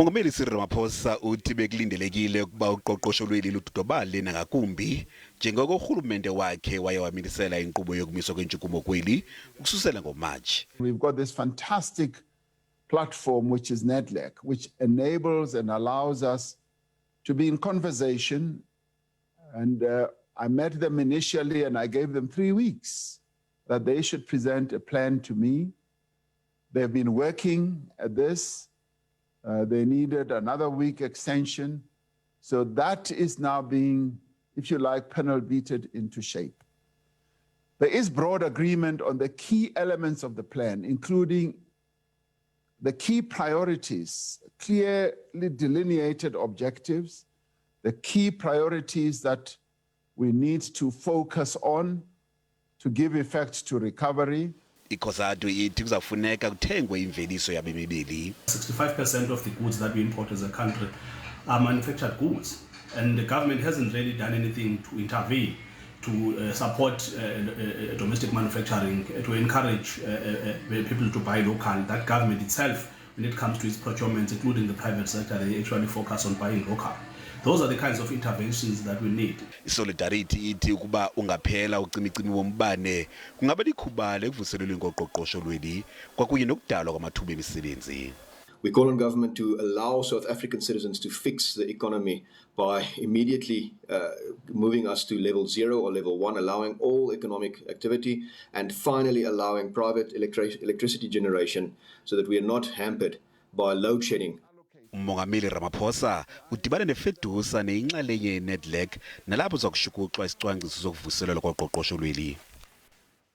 uMongameli Cyril Ramaphosa uthi bekulindelekile ukuba uqoqosho lweli ludodobale nangakumbi njengoko urhulumente wakhe waye wamilisela inkqubo yokumiswa kwentshukumo kweli ukususela ngoMatshi. We've got this fantastic platform which is NEDLAC, which enables and allows us to be in conversation. And I met them initially and I gave them 3 weeks that they should present a plan to me. They've been working at this. They needed another week extension. So that is now being, if you like, panel beaten into shape. There is broad agreement on the key elements of the plan, including the key priorities, clearly delineated objectives, the key priorities that we need to focus on to give effect to recovery. Ikhosado ithi kuzafuneka kuthengwe imveliso yabemibili. 65% of the goods that we import as a country are manufactured goods, and the government hasn't really done anything to intervene to support domestic manufacturing, to encourage people to buy local. That government itself, when it comes to its procurements, including the private sector, they actually focus on buying local. Those are the kinds of interventions that we need. Solidarity ithi ukuba ungaphela ucimicimi wombane kungaba likhubale ekuvuselelweni koqoqosho lweli kwakunye nokudalwa kwamathuba emisebenzi. We call on government to allow South African citizens to fix the economy by immediately moving us to level 0 or level 1, allowing all economic activity, and finally allowing private electricity generation so that we are not hampered by load shedding. uMongameli Ramaphosa udibana neFedusa neyinxalenye yeNEDLAC nalapho zakushukuxwa isicwangciso sokuvuselelwa koqoqosho lweli.